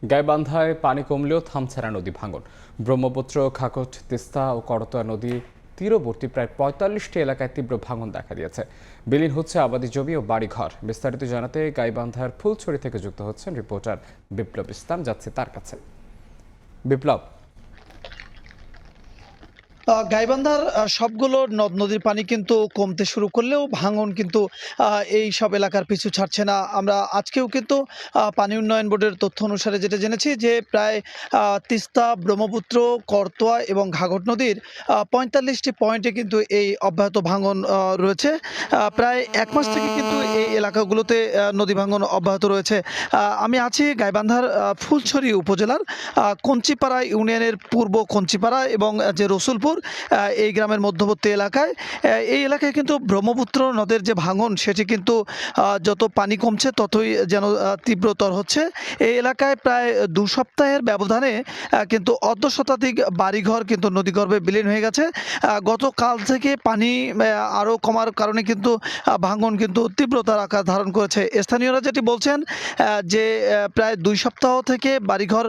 গাইবান্ধায় পানি কমলেও থামছে না নদী ভাঙন। ব্রহ্মপুত্র, খাকট, তিস্তা ও করতোয়া নদী তীরবর্তী প্রায় ৪৫টি এলাকায় তীব্র ভাঙন দেখা দিয়েছে। বিলীন হচ্ছে আবাদি জমি ও বাড়িঘর। বিস্তারিত জানাতে গাইবান্ধার ফুলছড়ি থেকে যুক্ত হচ্ছেন রিপোর্টার বিপ্লব ইসলাম। যাচ্ছে তার কাছে। বিপ্লব, গাইবান্ধার সবগুলো নদ নদীর পানি কিন্তু কমতে শুরু করলেও ভাঙন কিন্তু এই সব এলাকার পিছু ছাড়ছে না। আমরা আজকেও কিন্তু পানি উন্নয়ন বোর্ডের তথ্য অনুসারে যেটা জেনেছি যে প্রায় তিস্তা, ব্রহ্মপুত্র, করতোয়া এবং ঘাঘট নদীর ৪৫টি পয়েন্টে কিন্তু এই অব্যাহত ভাঙন রয়েছে। প্রায় ১ মাস থেকে কিন্তু এই এলাকাগুলোতে নদী ভাঙন অব্যাহত রয়েছে। আমি আছি গাইবান্ধার ফুলছড়ি উপজেলার কঞ্চিপাড়া ইউনিয়নের পূর্ব কঞ্চিপাড়া এবং যে রসুলপুর এই গ্রামের মধ্যবর্তী এলাকায়। এই এলাকায় কিন্তু ব্রহ্মপুত্র নদের যে ভাঙন সেটি কিন্তু যত পানি কমছে ততই যেন তীব্রতর হচ্ছে। এই এলাকায় প্রায় ২ সপ্তাহের ব্যবধানে কিন্তু অর্ধ শতাধিক বাড়িঘর কিন্তু নদীগর্ভে বিলীন হয়ে গেছে। গতকাল থেকে পানি আরও কমার কারণে কিন্তু ভাঙন কিন্তু তীব্রতার আকার ধারণ করেছে। স্থানীয়রা যেটি বলছেন যে প্রায় ২ সপ্তাহ থেকে বাড়িঘর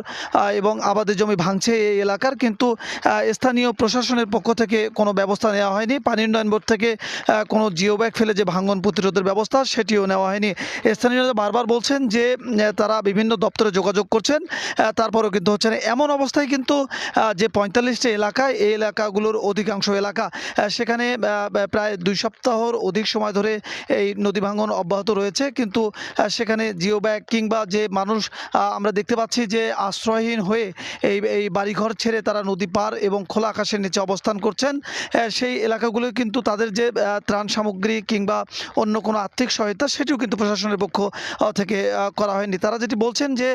এবং আবাদি জমি ভাঙছে এই এলাকার, কিন্তু স্থানীয় প্রশাসনের পক্ষ থেকে কোনো ব্যবস্থা নেওয়া হয়নি। পানি উন্নয়ন বোর্ড থেকে কোনো জিও ব্যাগ ফেলে যে ভাঙন প্রতিরোধের ব্যবস্থা সেটিও নেওয়া হয়নি। স্থানীয়রা বারবার বলছেন যে তারা বিভিন্ন দপ্তরে যোগাযোগ করছেন, তারপরেও কিন্তু হচ্ছে না। এমন অবস্থায় কিন্তু যে ৪৫টি এলাকায়, এই এলাকাগুলোর অধিকাংশ এলাকা সেখানে প্রায় ২ সপ্তাহর অধিক সময় ধরে এই নদী ভাঙন অব্যাহত রয়েছে, কিন্তু সেখানে জিও ব্যাগ কিংবা যে মানুষ আমরা দেখতে পাচ্ছি যে আশ্রয়হীন হয়ে এই বাড়িঘর ছেড়ে তারা নদী পার এবং খোলা আকাশের নিচে অবস্থান করছেন। সেই এলাকাগুলো কিন্তু তাদের যে ত্রাণ সামগ্রী কিংবা অন্য কোনো আর্থিক সহায়তা সেটিও কিন্তু প্রশাসনের পক্ষ থেকে করা হয়নি। তারা যেটি বলছেন যে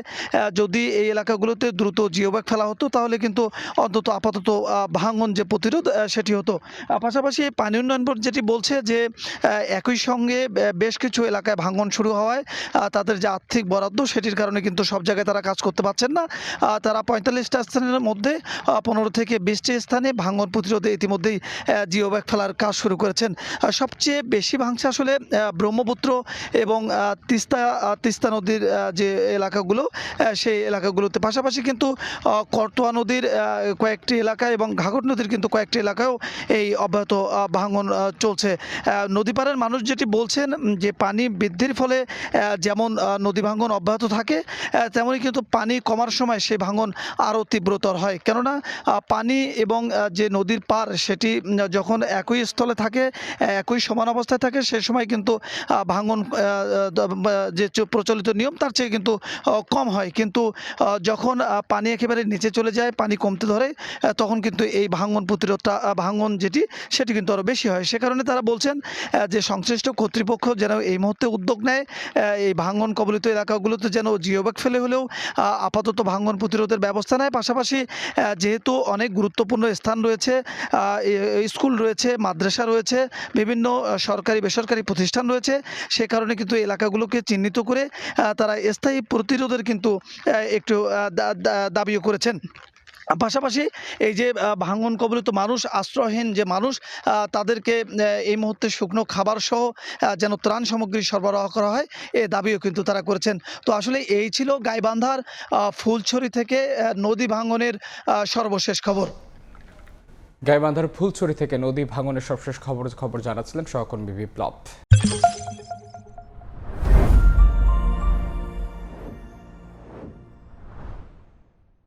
যদি এই এলাকাগুলোতে দ্রুত জিও ব্যাগ ফেলা হতো তাহলে কিন্তু অন্তত আপাতত ভাঙন যে প্রতিরোধ সেটি হতো। পাশাপাশি পানি উন্নয়ন বোর্ড যেটি বলছে যে একই সঙ্গে বেশ কিছু এলাকায় ভাঙন শুরু হওয়ায় তাদের যে আর্থিক বরাদ্দ সেটির কারণে কিন্তু সব জায়গায় তারা কাজ করতে পারছেন না। তারা ৪৫টা স্থানের মধ্যে ১৫ থেকে ২০টি স্থানে ভাঙন প্রতিরোধে ইতিমধ্যেই জিও ব্যাগ ফেলার কাজ শুরু করেছেন। সবচেয়ে বেশি ভাঙছে আসলে ব্রহ্মপুত্র এবং তিস্তা নদীর যে এলাকাগুলো সেই এলাকাগুলোতে। পাশাপাশি কিন্তু করতোয়া নদীর কয়েকটি এলাকায় এবং ঘাঘট নদীর কিন্তু কয়েকটি এলাকায়ও এই অব্যাহত ভাঙন চলছে। নদীপাড়ের মানুষ যেটি বলছেন যে পানি বৃদ্ধির ফলে যেমন নদী ভাঙন অব্যাহত থাকে তেমনই কিন্তু পানি কমার সময় সেই ভাঙন আরও তীব্রতর হয়। কেননা পানি এবং যে নদীর পার সেটি যখন একই স্থলে থাকে, একই সমান অবস্থায় থাকে, সে সময় কিন্তু ভাঙন যে প্রচলিত নিয়ম তার চেয়ে কিন্তু কম হয়। কিন্তু যখন পানি একেবারে নিচে চলে যায়, পানি কমতে ধরে, তখন কিন্তু এই ভাঙন প্রতিরোধটা ভাঙন সেটি কিন্তু আরও বেশি হয়। সে কারণে তারা বলছেন যে সংশ্লিষ্ট কর্তৃপক্ষ যেন এই মুহূর্তে উদ্যোগ নেয়, এই ভাঙন কবলিত এলাকাগুলোতে যেন জিও ব্যাগ ফেলে হলেও আপাতত ভাঙন প্রতিরোধের ব্যবস্থা নেয়। পাশাপাশি যেহেতু অনেক গুরুত্বপূর্ণ স্থান রয়েছে, স্কুল রয়েছে, মাদ্রাসা রয়েছে, বিভিন্ন সরকারি বেসরকারি প্রতিষ্ঠান রয়েছে, সে কারণে কিন্তু এলাকাগুলোকে চিহ্নিত করে তারা স্থায়ী প্রতিরোধের কিন্তু একটু দাবিও করেছেন। পাশাপাশি এই যে ভাঙন কবলিত মানুষ, আশ্রয়হীন যে মানুষ, তাদেরকে এই মুহূর্তে শুকনো খাবার সহ যেন ত্রাণ সামগ্রী সরবরাহ করা হয় এ দাবিও কিন্তু তারা করেছেন। তো আসলে এই ছিল গাইবান্ধার ফুলছড়ি থেকে নদী ভাঙনের সর্বশেষ খবর। গাইবান্ধার ফুলছড়ি থেকে নদী ভাঙনের সবশেষ খবর জানাচ্ছিলেন সহকর্মী বিপ্লব।